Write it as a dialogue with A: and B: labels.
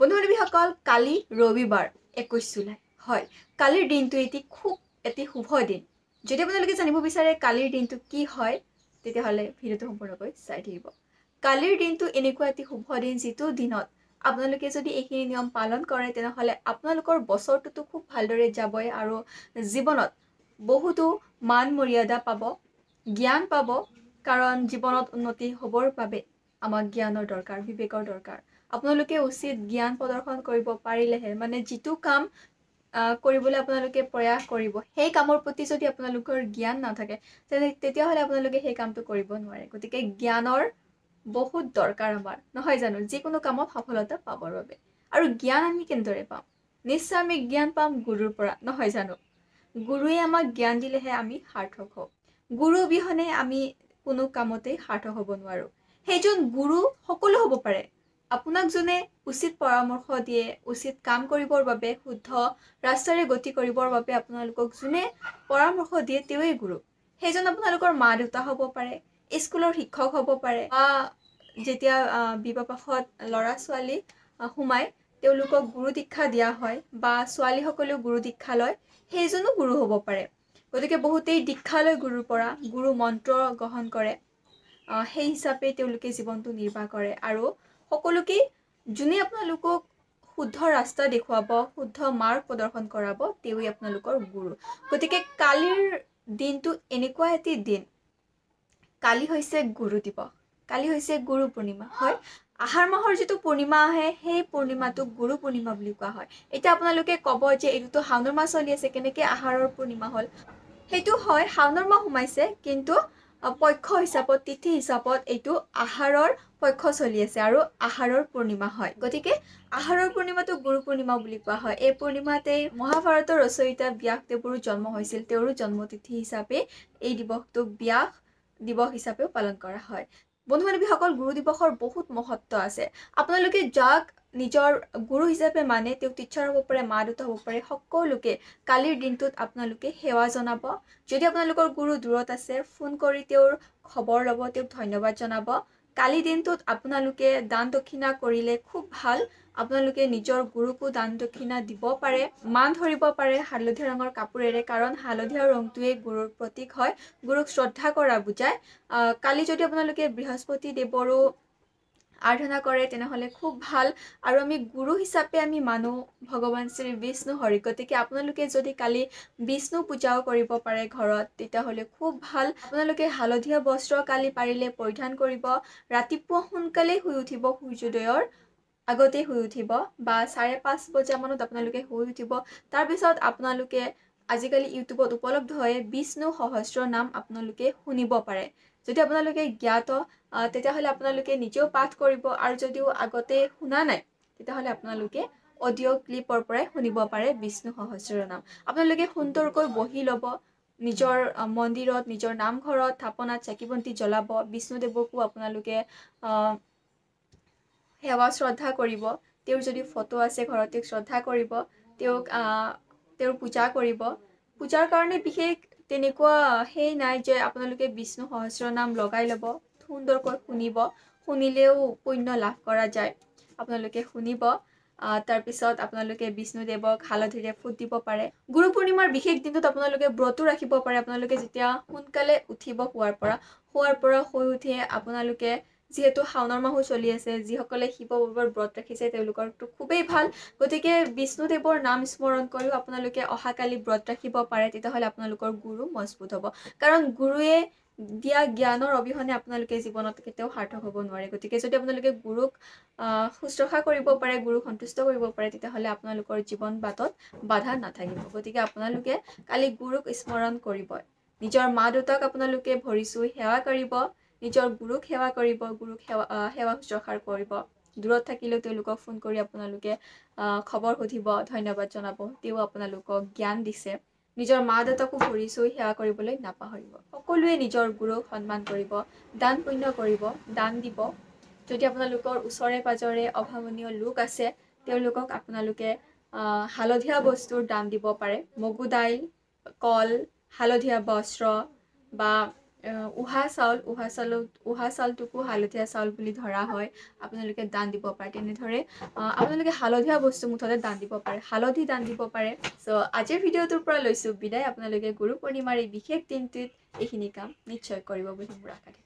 A: বন্ধু-বান্ধৱীসকল, কালি ৰবিবাৰ 21 জুলাই হয়। কালিৰ দিনটো এটি শুভ দিন। যদি আপোনালোকে জানিব বিচাৰে কালিৰ দিনটো কি হয়, তেতিয়াহ'লে ভিডিঅ'টো সম্পূৰ্ণকৈ চাই থাকিব। কালিৰ দিনটো এনেকুৱা এটি শুভ দিন, যিটো দিনত আপোনালোকে যদি এইখিনি নিয়ম পালন কৰে, তেনেহ'লে আপোনালোকৰ বছৰটোতো খুব ভালদৰে যাবই আৰু জীৱনত বহুতো মান মৰ্যাদা পাব, জ্ঞান পাব। কাৰণ জীৱনত উন্নতি হ'বৰ বাবে আমাক জ্ঞানৰ দৰকাৰ, বিবেকৰ দৰকাৰ। আপোনালোকে উচিত জ্ঞান প্ৰদৰ্শন কৰিব পাৰিলেহে, মানে যিটো কাম কৰিবলৈ আপোনালোকে প্ৰয়াস কৰিব, সেই কামৰ প্ৰতি যদি আপোনালোকৰ জ্ঞান নাথাকে, তেতিয়াহ'লে আপোনালোকে সেই কামটো কৰিব নোৱাৰে। গতিকে জ্ঞানৰ বহুত দৰকাৰ আমাৰ, নহয় জানো, যিকোনো কামত সফলতা পাবৰ বাবে। আৰু জ্ঞান আমি কেনেদৰে পাম? নিশ্চয় আমি জ্ঞান পাম গুৰুৰ পৰা, নহয় জানো। গুৰুৱে আমাক জ্ঞান দিলেহে আমি সাৰ্থক হওঁ। গুৰু অবিহনে আমি কোনো কামতেই সাৰ্থক হ'ব নোৱাৰো। সেইজন গুৰু সকলো হ'ব পাৰে। আপোনাক যোনে উচিত পৰামৰ্শ দিয়ে, উচিত কাম কৰিবৰ বাবে, শুদ্ধ ৰাস্তাৰে গতি কৰিবৰ বাবে আপোনালোকক যোনে পৰামৰ্শ দিয়ে, তেওঁৱেই গুৰু। সেইজন আপোনালোকৰ মা দেউতা হ'ব পাৰে, স্কুলৰ শিক্ষক হ'ব পাৰে, বা যেতিয়া বিবাহপাশত ল'ৰা ছোৱালী সোমাই তেওঁলোকক গুৰু দীক্ষা দিয়া হয়, বা ছোৱালীসকলেও গুৰু দীক্ষা লয়, সেইজনো গুৰু হ'ব পাৰে। গতিকে বহুতেই দীক্ষা লয় গুৰুৰ পৰা, গুৰু মন্ত্ৰ গ্ৰহণ কৰে, সেই হিচাপে তেওঁলোকে জীৱনটো নিৰ্বাহ কৰে। আৰু সকলোকে যোনে আপোনালোকক শুদ্ধ ৰাস্তা দেখুৱাব, শুদ্ধ মাৰ্গ প্ৰদৰ্শন কৰাব, তেওঁৱেই আপোনালোকৰ গুৰু। গতিকে কালিৰ দিনটো এনেকুৱা এটি দিন। কালি হৈছে গুৰু দিৱস, কালি হৈছে গুৰু পূৰ্ণিমা। হয়, আহাৰ মাহৰ যিটো পূৰ্ণিমা আহে, সেই পূৰ্ণিমাটোক গুৰু পূৰ্ণিমা বুলি কোৱা হয়। এতিয়া আপোনালোকে ক'ব যে এইটোতো শাওণৰ মাহ চলি আছে, কেনেকে আহাৰৰ পূৰ্ণিমা হ'ল? সেইটো হয়, শাওণৰ মাহ সোমাইছে, কিন্তু পক্ষ হিচাপত, তিথি হিচাপত এইটো আহাৰৰ পক্ষ চলি আছে আৰু আহাৰৰ পূৰ্ণিমা হয়। গতিকে আহাৰৰ পূৰ্ণিমাটো গুৰু পূৰ্ণিমা বুলি কোৱা হয়। এই পূৰ্ণিমাতেই মহাভাৰতৰ ৰচয়িতা ব্যাসদেৱৰো জন্ম হৈছিল। তেওঁৰো জন্মতিথি হিচাপে এই দিৱসটোক ব্যাস দিৱস হিচাপেও পালন কৰা হয়। বন্ধু বান্ধৱীসকল, গুৰু দিৱসৰ বহুত মহত্ব আছে। আপোনালোকে যাক নিজৰ গুৰু হিচাপে মানে, তেওঁ টিচাৰ হ'ব পাৰে, মা দেউতা হ'ব পাৰে, সকলোকে কালিৰ দিনটোত আপোনালোকে সেৱা জনাব। যদি আপোনালোকৰ গুৰু দূৰত আছে, ফোন কৰি তেওঁৰ খবৰ ল'ব, তেওঁক ধন্যবাদ জনাব। কালি দিনটোত আপোনালোকে দান দক্ষিণা কৰিলে খুব ভাল। আপোনালোকে নিজৰ গুৰুকো দান দক্ষিণা দিব পাৰে, মান ধৰিব পাৰে হালধীয়া ৰঙৰ কাপোৰেৰে, কাৰণ হালধীয়া ৰংটোৱে গুৰুৰ প্ৰতীক হয়, গুৰুক শ্ৰদ্ধা কৰা বুজায়। কালি যদি আপোনালোকে বৃহস্পতি দেৱৰো আৰাধনা কৰে, তেনেহ'লে খুব ভাল। আৰু আমি গুৰু হিচাপে আমি মানো ভগৱান শ্ৰী বিষ্ণু হৰি। গতিকে আপোনালোকে যদি কালি বিষ্ণু পূজাও কৰিব পাৰে ঘৰত, তেতিয়াহ'লে খুব ভাল। আপোনালোকে হালধীয়া বস্ত্ৰ কালি পাৰিলে পৰিধান কৰিব। ৰাতিপুৱা সোনকালে শুই উঠিব, সূৰ্যোদয়ৰ আগতে শুই উঠিব, বা 5:30 বজামানত আপোনালোকে শুই উঠিব। তাৰপিছত আপোনালোকে আজিকালি ইউটিউবত উপলব্ধ হয় বিষ্ণু সহস্ৰ নাম আপোনালোকে শুনিব পাৰে। যদি আপোনালোকে জ্ঞাত, তেতিয়াহ'লে আপোনালোকে নিজেও পাঠ কৰিব, আৰু যদিও আগতে শুনা নাই, তেতিয়াহ'লে আপোনালোকে অডিঅ' ক্লিপৰ পৰাই শুনিব পাৰে বিষ্ণু সহস্ৰ নাম। আপোনালোকে সুন্দৰকৈ বহি ল'ব, নিজৰ মন্দিৰত, নিজৰ নামঘৰত, থাপনাত চাকি বন্তি জ্বলাব। বিষ্ণুদেৱকো আপোনালোকে সেৱা শ্ৰদ্ধা কৰিব। তেওঁৰ যদি ফটো আছে ঘৰত, তেওঁক শ্ৰদ্ধা কৰিব, তেওঁৰ পূজা কৰিব। পূজাৰ কাৰণে বিশেষ তেনেকুৱা সেই নাই যে আপোনালোকে বিষ্ণু সহস্ৰ নাম লগাই ল'ব, সুন্দৰকৈ শুনিব। শুনিলেও পুণ্য লাভ কৰা যায়। আপোনালোকে শুনিব, তাৰপিছত আপোনালোকে বিষ্ণুদেৱক হালধিৰে ফুট দিব পাৰে। গুৰু পূৰ্ণিমাৰ বিশেষ দিনটোত আপোনালোকে ব্ৰতো ৰাখিব পাৰে। আপোনালোকে যেতিয়া সোনকালে উঠিব, শুই উঠি আপোনালোকে, যিহেতু শাওণৰ মাহো চলি আছে, যিসকলে শিৱ বাবাৰ ব্ৰত ৰাখিছে তেওঁলোকৰতো খুবেই ভাল। গতিকে বিষ্ণুদেৱৰ নাম স্মৰণ কৰিও আপোনালোকে অহাকালি ব্ৰত ৰাখিব পাৰে। তেতিয়াহ'লে আপোনালোকৰ গুৰু মজবুত হ'ব, কাৰণ গুৰুৱে দিয়া জ্ঞানৰ অবিহনে আপোনালোকে জীৱনত কেতিয়াও সাৰ্থক হ'ব নোৱাৰে। গতিকে যদি আপোনালোকে গুৰুক শুশ্ৰূষা কৰিব পাৰে, গুৰুক সন্তুষ্ট কৰিব পাৰে, তেতিয়াহ'লে আপোনালোকৰ জীৱন বাটত বাধা নাথাকিব। গতিকে আপোনালোকে কালি গুৰুক স্মৰণ কৰিব। নিজৰ মা দেউতাক আপোনালোকে ভৰি চুই সেৱা কৰিব, নিজৰ গুৰুক সেৱা কৰিব, গুৰুক সেৱা শুশ্ৰূষা কৰিব। দূৰত থাকিলেও তেওঁলোকক ফোন কৰি আপোনালোকে খবৰ সুধিব, ধন্যবাদ জনাব, তেওঁ আপোনালোকক জ্ঞান দিছে। নিজৰ মা দেউতাকো ভৰি চুই সেৱা কৰিবলৈ নাপাহৰিব। সকলোৱে নিজৰ গুৰুক সন্মান কৰিব, দান পুণ্য কৰিব, দান দিব। যদি আপোনালোকৰ ওচৰে পাজৰে অভাৱনীয় লোক আছে, তেওঁলোকক আপোনালোকে হালধীয়া বস্তুৰ দান দিব পাৰে। মগু দাইল, কল, হালধীয়া বস্ত্ৰ, বা উহা চাউলটোকো হালধীয়া চাউল বুলি ধৰা হয়, আপোনালোকে দান দিব পাৰে। তেনেদৰে আপোনালোকে হালধীয়া বস্তু মুঠতে দান দিব পাৰে, হালধি দান দিব পাৰে। চ' আজিৰ ভিডিঅ'টোৰ পৰা লৈছোঁ বিদায়। আপোনালোকে গুৰু পূৰ্ণিমাৰ এই বিশেষ দিনটোত এইখিনি কাম নিশ্চয় কৰিব বুলি মোৰ আশা থাকিল।